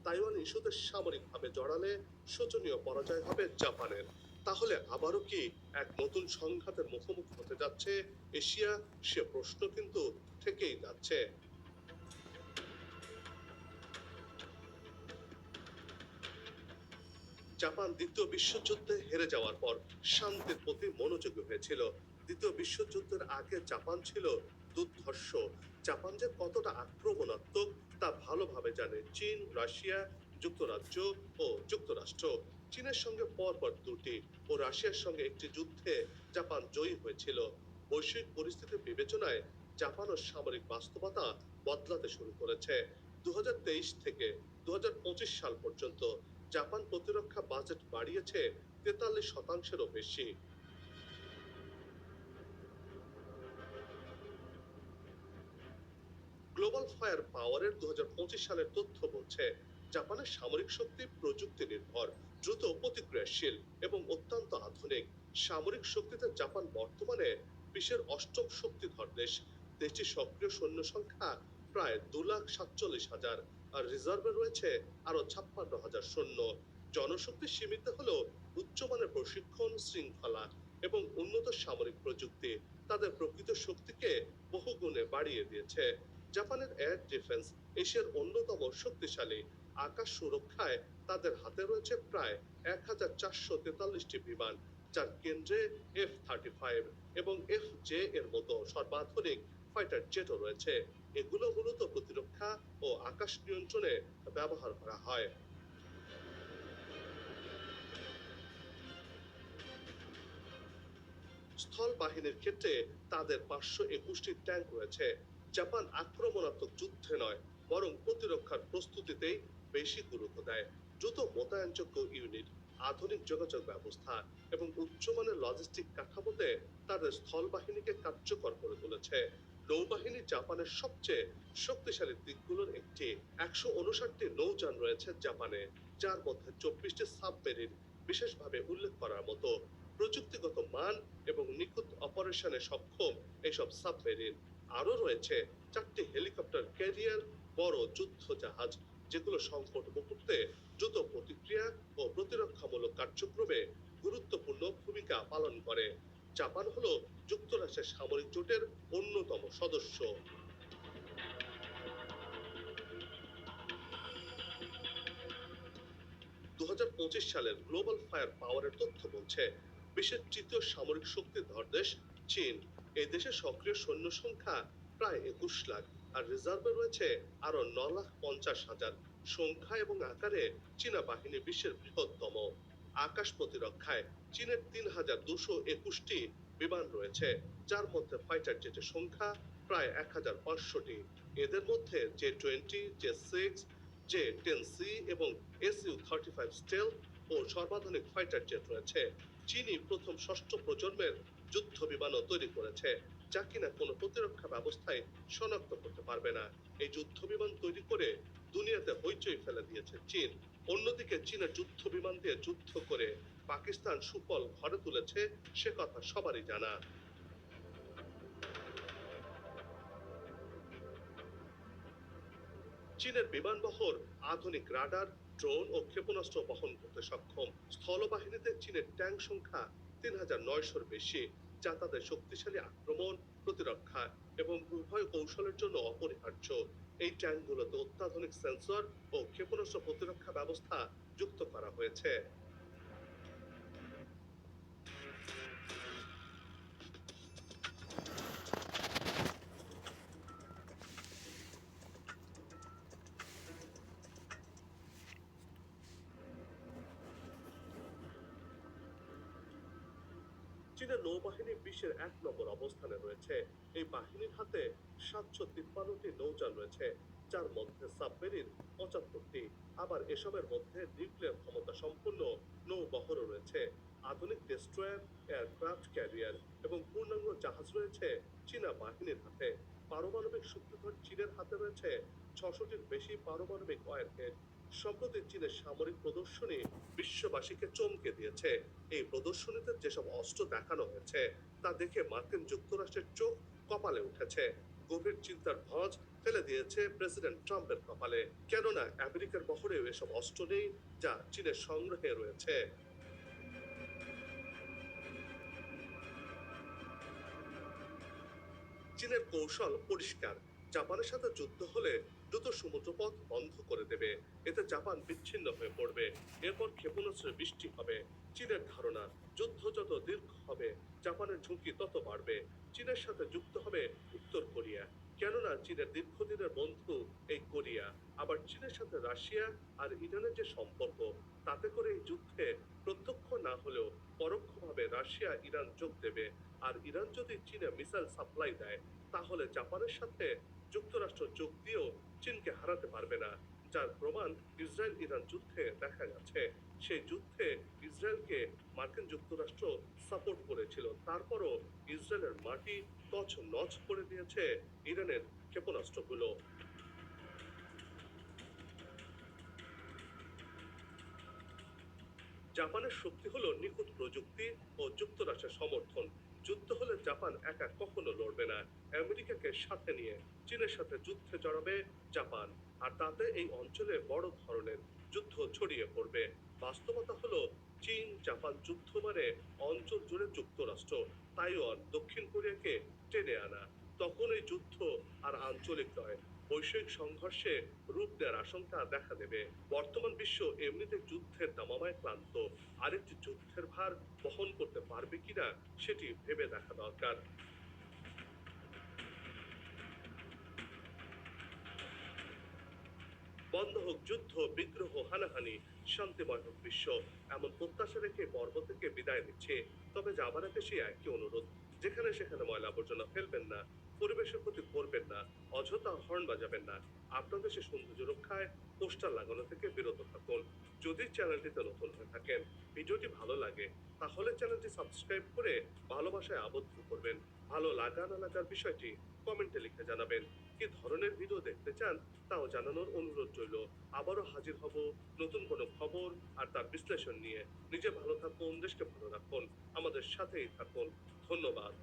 Taiwan ইস্যুতে সামরিকভাবে জড়ালে শোচনীয় পরাজয় হবে জাপানের। তাহলে আবারও কি এক নতুন সংঘাতের মুখোমুখি হতে যাচ্ছে এশিয়া? সে প্রশ্ন কিন্তু থেকেই যাচ্ছে। জাপান দ্বিতীয় বিশ্বযুদ্ধে হেরে যাওয়ার পর শান্তির প্রতি মনোযোগী হয়েছিল। দ্বিতীয় বিশ্বযুদ্ধের আগে জাপান ছিল দুর্ধর্ষ। জাপান যে কতটা আক্রমণাত্মক তা ভালোভাবে জানে চীন, রাশিয়া, যুক্তরাজ্য ও যুক্তরাষ্ট্র। চীনের সঙ্গে পরপর দুটি ও রাশিয়ার সঙ্গে একটি যুদ্ধে জাপান জয়ী হয়েছিল। বৈশ্বিক পরিস্থিতির বিবেচনায় জাপান ও সামরিক বাস্তবতা বদলাতে শুরু করেছে। 2023 থেকে 2025 সাল পর্যন্ত জাপান প্রতিরক্ষা বাজেট বাড়িয়েছে 43%-এরও বেশি। গ্লোবাল ফায়ার পাওয়ারের 2025 সালের তথ্য বলছে জাপানের সামরিক শক্তি প্রযুক্তি নির্ভর, দ্রুত প্রতিক্রিয়াশীল এবং অত্যন্ত আধুনিক। সামরিক শক্তিতে জাপান বর্তমানে বিশ্বের অষ্টম শক্তিধর দেশ। দেশটির সক্রিয় সৈন্য সংখ্যা প্রায় 2,47,000, আর রিজার্ভে রয়েছে আরো 56,000 সৈন্য। জনশক্তি সীমিত হলেও উচ্চমানের প্রশিক্ষণ, শৃঙ্খলা এবং উন্নত সামরিক প্রযুক্তি তাদের প্রকৃত শক্তিকে বহুগুণে বাড়িয়ে দিয়েছে। জাপানের এয়ার ডিফেন্স এশিয়ার অন্যতম শক্তিশালী। আকাশ সুরক্ষায় তাদের হাতে রয়েছে প্রায় 1,443টি বিমান, যার কেন্দ্রে F-35 এবং FJ এর মতো সর্বাধুনিক ফাইটার জেটও রয়েছে। এগুলো মূলত প্রতিরক্ষা ও আকাশ নিয়ন্ত্রণে ব্যবহার করা হয়। স্থল বাহিনীর ক্ষেত্রে তাদের 521টি ট্যাঙ্ক রয়েছে। জাপান আক্রমণাত্মক যুদ্ধে নয়, বরং প্রতিরক্ষার প্রস্তুতিতেই বেশি গুরুত্ব দেয়। দ্রুত মোতায়েনযোগ্য ইউনিট, আধুনিক যোগাযোগ ব্যবস্থা এবং উচ্চমানের লজিস্টিক কাঠামোতে তাদের স্থল বাহিনীকে কার্যকর করে তুলেছে। নৌবাহিনী জাপানের সবচেয়ে শক্তিশালী দিকগুলোর একটি। 159টি নৌযান রয়েছে জাপানে, যার মধ্যে 24টি সাবমেরিন বিশেষভাবে উল্লেখ করার মতো। প্রযুক্তিগত মান এবং নিখুঁত অপারেশনে সক্ষম এসব সাবমেরিন। আরও রয়েছে 4টি হেলিকপ্টার ক্যারিয়ার, বড় যুদ্ধ জাহাজ, যেগুলো সংকট মুহূর্তে দ্রুত প্রতিক্রিয়া ও প্রতিরক্ষামূলক কার্যক্রমে গুরুত্বপূর্ণ ভূমিকা পালন করে। জাপান হলো যুক্তরাষ্ট্রের সামরিক জোটের অন্যতম সদস্য। 2025 সালের গ্লোবাল ফায়ার পাওয়ারের তথ্য বলছে বিশ্বের তৃতীয় সামরিক শক্তিধর দেশ চীন। এই দেশের সক্রিয় সৈন্য সংখ্যা প্রায় 21 লাখ, আর রিজার্ভে রয়েছে আরো 9,50,000। সংখ্যা এবং আকারে চীনা বাহিনী বিশ্বের বৃহত্তম। আকাশ প্রতিরক্ষায় চীনের 3,221টি বিমান রয়েছে, যার মধ্যে ফাইটার জেটের সংখ্যা প্রায় 1,500টি। এদের মধ্যে জে-20, জে-6, জে-10সি এবং SU-35 স্টেলথ ও সর্বাধুনিক ফাইটার জেট রয়েছে। চীনই প্রথম ষষ্ঠ প্রজন্মের যুদ্ধ বিমানও তৈরি করেছে, যা কিনা কোনো প্রতিরক্ষা ব্যবস্থায় শনাক্ত করতে পারবে না। এই যুদ্ধ বিমান তৈরি করে দুনিয়াতে হইচই ফেলে দিয়েছে চীন। অন্যদিকে চীনের যুদ্ধ বিমান দিয়ে যুদ্ধ করে পাকিস্তান সুফল ঘরে তুলেছে, সে কথা সবারই জানা। চীনের বিমানবহর আধুনিক রাডার, ড্রোন ও ক্ষেপণাস্ত্র বহন করতে সক্ষম। স্থলবাহিনীতে চীনের ট্যাঙ্ক সংখ্যা 3,900-র বেশি, যা তাদের শক্তিশালী আক্রমণ, প্রতিরক্ষা এবং উভয় কৌশলের জন্য অপরিহার্য। এই ট্যাঙ্কগুলোতে অত্যাধুনিক সেন্সর ও ক্ষেপণাস্ত্র প্রতিরক্ষা ব্যবস্থা যুক্ত করা হয়েছে। চীনের নৌবাহিনী বিশ্বের 1 নম্বর অবস্থানে রয়েছে। এই বাহিনীর হাতে 753টি নৌযান রয়েছে, যার মধ্যে সাবমেরিন 75টি। আবার এসবের মধ্যে নিউক্লিয়ার ক্ষমতা সম্পন্ন নৌবহরও রয়েছে। আধুনিক ডেস্ট্রয়ার, এয়ারক্রাফট ক্যারিয়ার এবং পূর্ণাঙ্গ জাহাজ রয়েছে চীনা বাহিনীর হাতে। পারমাণবিক শক্তিধর চীনের হাতে রয়েছে 600টির বেশি পারমাণবিক ওয়ারহেড। সম্প্রতি চীনের সামরিক প্রদর্শনী বিশ্ববাসীকে চমকে দিয়েছে। এই প্রদর্শনীতে যেসব অস্ত্র দেখানো হয়েছে তা দেখে মার্কিন যুক্তরাষ্ট্রের চোখ কপালে উঠেছে। গভীর চিন্তার ভাঁজ ফেলে দিয়েছে প্রেসিডেন্ট ট্রাম্পের কপালে। কেননা আমেরিকার বহরেও এসব অস্ত্র নেই যা চীনের সংগ্রহে রয়েছে। চীনের কৌশল পরিষ্কার, জাপানের সাথে যুদ্ধ হলে দ্রুত সমুদ্রপথ বন্ধ করে দেবে। এতে জাপান বিচ্ছিন্ন হয়ে পড়বে। এরপর ক্ষেপণাস্ত্রের বৃষ্টি হবে। চীনের ধারণা, যুদ্ধ যত দীর্ঘ হবে জাপানের ঝুঁকি তত বাড়বে। চীনের সাথে যুক্ত হবে উত্তর কোরিয়া, কেননা চীনের দীর্ঘদিনের বন্ধু এই কোরিয়া। আবার চীনের সাথে রাশিয়া আর ইরানের যে সম্পর্ক, তাতে করে এই যুদ্ধে প্রত্যক্ষ না হলেও পরোক্ষভাবে রাশিয়া ইরান যোগ দেবে। আর ইরান যদি চীনে মিসাইল সাপ্লাই দেয়, তাহলে জাপানের সাথে যুক্তরাষ্ট্র যোগ দিয়েও চীনকে হারাতে পারবে না। যার প্রমাণ ইসরায়েল ইরান যুদ্ধে দেখা গেছে। সেই যুদ্ধে ইসরায়েলকে মার্কিন যুক্তরাষ্ট্র সাপোর্ট করেছিল, তারপরও ইসরায়েলের মাটি তছ নছ করে দিয়েছে ইরানের ক্ষেপণাস্ত্রগুলো। জাপানের শক্তি হলো নিখুঁত প্রযুক্তি ও যুক্তরাষ্ট্রের সমর্থন। যুদ্ধ হলে জাপান একা কখনো লড়বে না। আমেরিকাকে সাথে নিয়ে চীনের সাথে যুদ্ধে জড়াবে জাপান। আর তাতে এই অঞ্চলে বড় ধরনের যুদ্ধ ছড়িয়ে পড়বে। বাস্তবতা হলো, চীন জাপান যুদ্ধ মানে অঞ্চল জুড়ে যুক্তরাষ্ট্র, তাইওয়ান, দক্ষিণ কোরিয়াকে টেনে আনা। তখন এই যুদ্ধ আর আঞ্চলিক নয়, বৈশ্বিক সংঘর্ষে রূপ দেওয়ার আশঙ্কা দেখা দেবে। বর্তমান বিশ্ব এমনিতে যুদ্ধের দামামায় ক্লান্ত। আরেকটি যুদ্ধের ভার বহন করতে পারবে কিনা সেটি ভেবে দেখা দরকার। বন্ধ হোক যুদ্ধ, বিগ্রহ, হানাহানি, শান্তিময় হোক বিশ্ব, এমন প্রত্যাশা রেখে পর্ব থেকে বিদায় নিচ্ছে। তবে যাবার আগে সেই একই অনুরোধ, যেখানে সেখানে ময়লা আবর্জনা ফেলবেন না, পরিবেশের ক্ষতি করবেন না, অযথা হর্ন বাজাবেন না। আপনার দেশের সৌন্দর্য রক্ষায় পোস্টার লাগানো থেকে বিরত থাকুন। যদি চ্যানেলটিতে নতুন হয়ে থাকেন, ভিডিওটি ভালো লাগে, তাহলে চ্যানেলটি সাবস্ক্রাইব করে ভালোবাসায় আবদ্ধ করবেন। ভালো লাগা না লাগার বিষয়টি কমেন্টে লিখে জানাবেন। কি ধরনের ভিডিও দেখতে চান তাও জানানোর অনুরোধ রইল। আবারও হাজির হব নতুন কোনো খবর আর তার বিশ্লেষণ নিয়ে। নিজে ভালো থাকুন, দেশকে ভালো রাখুন, আমাদের সাথেই থাকুন। ধন্যবাদ।